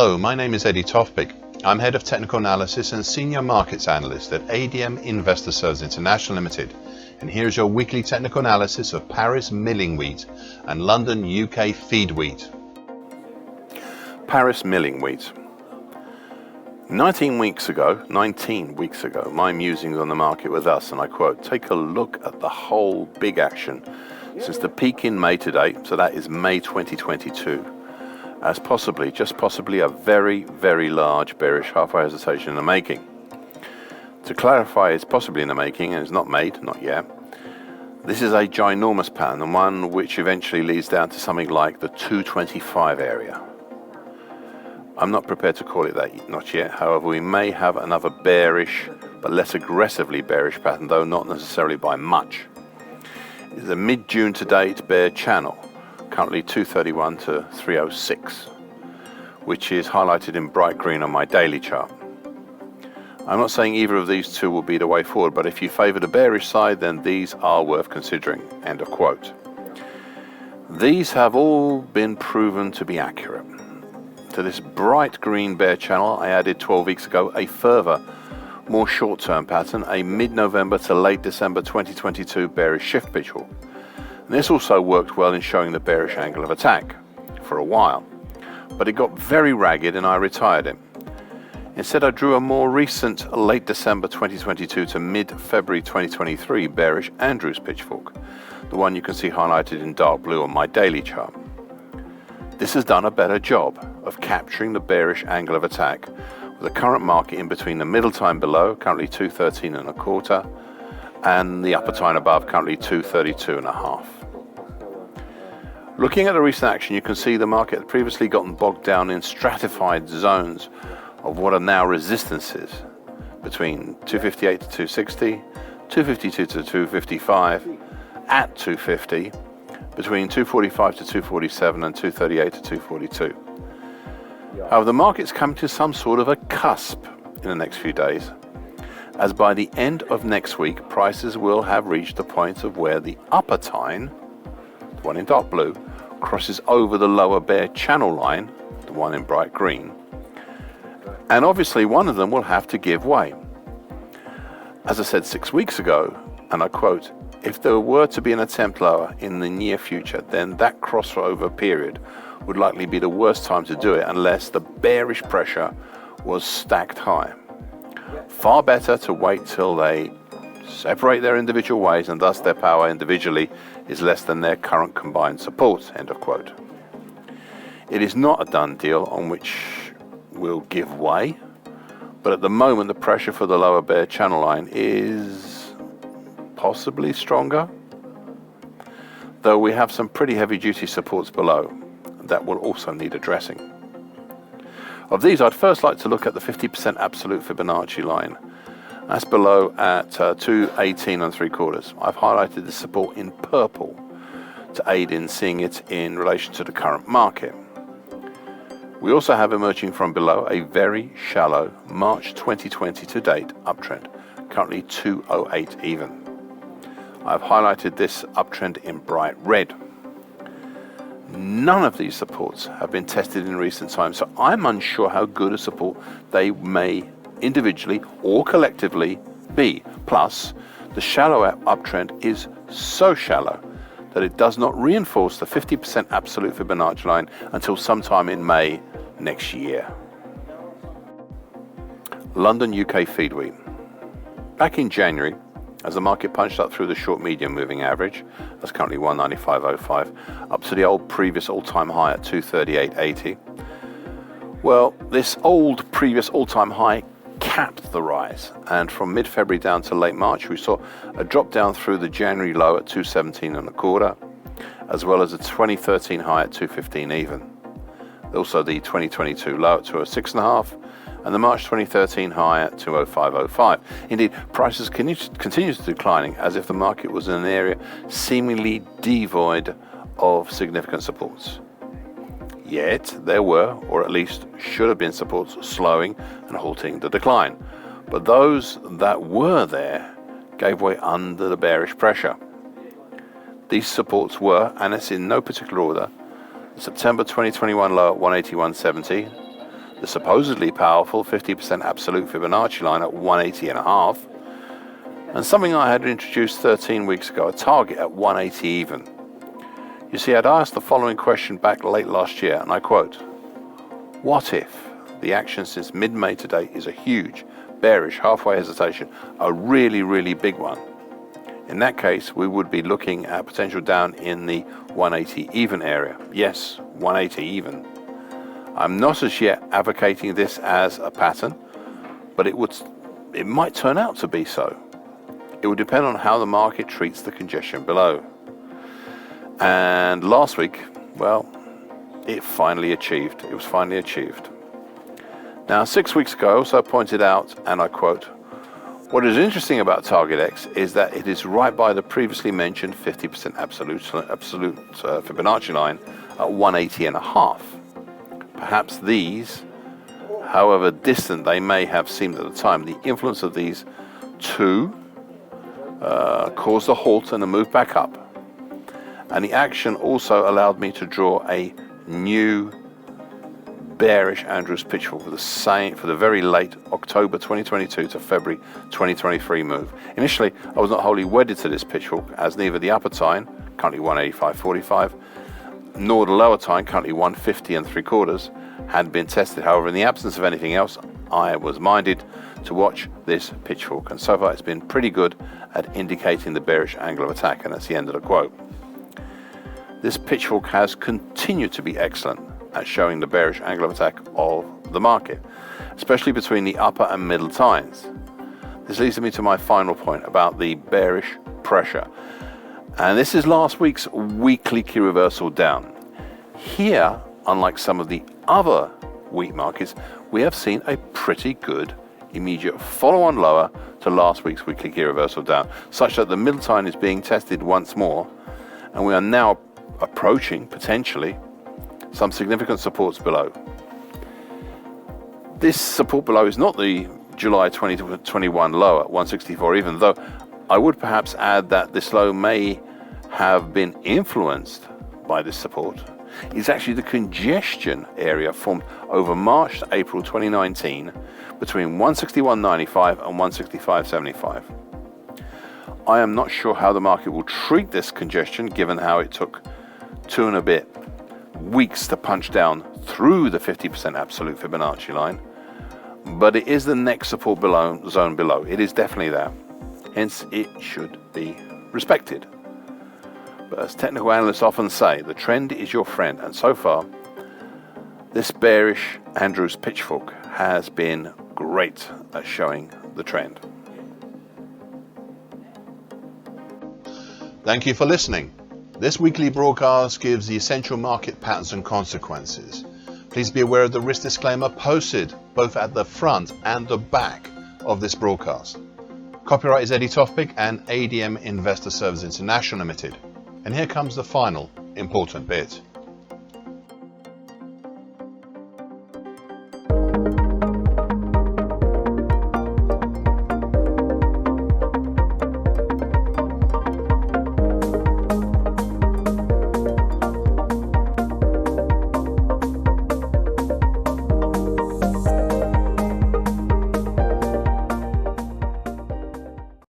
Hello, my name is Eddie Tofpik. I'm Head of Technical Analysis and Senior Markets Analyst at ADM Investor Services International Limited. And here's your weekly technical analysis of Paris milling wheat and London, UK feed wheat. Paris milling wheat. 19 weeks ago, my musings on the market were thus, and I quote, "Take a look at the whole big action since the peak in May to date," so that is May 2022, as just possibly a very, very large bearish halfway hesitation in the making. To clarify, it's possibly in the making and it's not made, not yet. This is a ginormous pattern, and one which eventually leads down to something like the 225 area. I'm not prepared to call it that, not yet. However, we may have another bearish, but less aggressively bearish pattern, though not necessarily by much. It's a mid-June to date bear channel, currently 231 to 306, which is highlighted in bright green on my daily chart. I'm not saying either of these two will be the way forward, but if you favor the bearish side, then these are worth considering. End of quote. These have all been proven to be accurate. To this bright green bear channel, I added 12 weeks ago a further, more short-term pattern, a mid-November to late December 2022 bearish shift visual. And this also worked well in showing the bearish angle of attack for a while, but it got very ragged and I retired it. Instead, I drew a more recent late December 2022 to mid-February 2023 bearish Andrews pitchfork, the one you can see highlighted in dark blue on my daily chart. This has done a better job of capturing the bearish angle of attack, with the current market in between the middle time below, currently 213.25, and the upper time above, currently 232.5. Looking at the recent action, you can see the market had previously gotten bogged down in stratified zones of what are now resistances between 258 to 260, 252 to 255, at 250, between 245 to 247 and 238 to 242. However, the market's coming to some sort of a cusp in the next few days, as by the end of next week, prices will have reached the point of where the upper tine, the one in dark blue, crosses over the lower bear channel line, the one in bright green, and obviously one of them will have to give way. As I said 6 weeks ago, and I quote, "If there were to be an attempt lower in the near future, then that crossover period would likely be the worst time to do it unless the bearish pressure was stacked high. Far better to wait till they separate their individual ways and thus their power individually is less than their current combined support." End of quote. It is not a done deal on which will give way, but at the moment the pressure for the lower bear channel line is possibly stronger, though we have some pretty heavy duty supports below that will also need addressing. Of these, I'd first like to look at the 50% absolute Fibonacci line. That's below at 218.75. I've highlighted the support in purple to aid in seeing it in relation to the current market. We also have emerging from below a very shallow March 2020 to date uptrend, currently 208 even. I've highlighted this uptrend in bright red. None of these supports have been tested in recent times, so I'm unsure how good a support they may individually or collectively be. Plus, the shallow uptrend is so shallow that it does not reinforce the 50% absolute Fibonacci line until sometime in May next year. London, UK feed wheat. Back in January, as the market punched up through the short medium moving average, that's currently 195.05, up to the old previous all-time high at 238.80. Well, this old previous all-time high capped the rise, and from mid-February down to late March, we saw a drop down through the January low at 217.25, as well as a 2013 high at 215 even. Also the 2022 low at 206.5, and the March 2013 high at 205.05. Indeed, prices continue to declining as if the market was in an area seemingly devoid of significant supports. Yet there were, or at least should have been, supports slowing and halting the decline. But those that were there gave way under the bearish pressure. These supports were, and it's in no particular order, the September 2021 low at 181.70, the supposedly powerful 50% absolute Fibonacci line at 180.5, and something I had introduced 13 weeks ago, a target at 180 even. You see, I'd asked the following question back late last year, and I quote, "What if the action since mid-May to date is a huge, bearish, halfway hesitation, a really, really big one? In that case, we would be looking at potential down in the 180 even area." Yes, 180 even. I'm not as yet advocating this as a pattern, but it might turn out to be so. It will depend on how the market treats the congestion below. And last week, well, it was finally achieved. Now, 6 weeks ago, I also pointed out, and I quote, "What is interesting about Target X is that it is right by the previously mentioned 50% absolute Fibonacci line at 180.5. Perhaps these, however distant they may have seemed at the time, the influence of these two caused a halt and a move back up. And the action also allowed me to draw a new bearish Andrews pitchfork for the very late October 2022 to February 2023 move. Initially, I was not wholly wedded to this pitchfork, as neither the upper tine, currently 185.45, nor the lower tine, currently 150 3/4, had been tested. However, in the absence of anything else, I was minded to watch this pitchfork, and so far it's been pretty good at indicating the bearish angle of attack, and that's the end of the quote. This pitchfork has continued to be excellent at showing the bearish angle of attack of the market, especially between the upper and middle tines. This leads me to my final point about the bearish pressure, and this is last week's weekly key reversal down. Here, unlike some of the other weak markets, we have seen a pretty good immediate follow-on lower to last week's weekly key reversal down, such that the middle tine is being tested once more, and we are now approaching potentially some significant supports below. This support below is not the July 2021 low at 164 even, though I would perhaps add that this low may have been influenced by this support. It's actually the congestion area formed over March to April 2019 between 161.95 and 165.75. I am not sure how the market will treat this congestion, given how it took 2 and a bit weeks to punch down through the 50% absolute Fibonacci line, but it is the next support zone below. It is definitely there, hence it should be respected. But as technical analysts often say, the trend is your friend, and so far this bearish Andrews pitchfork has been great at showing the trend. Thank you for listening. This weekly broadcast gives the essential market patterns and consequences. Please be aware of the risk disclaimer posted both at the front and the back of this broadcast. Copyright is Eddie Tofpik and ADM Investor Services International Limited. And here comes the final important bit.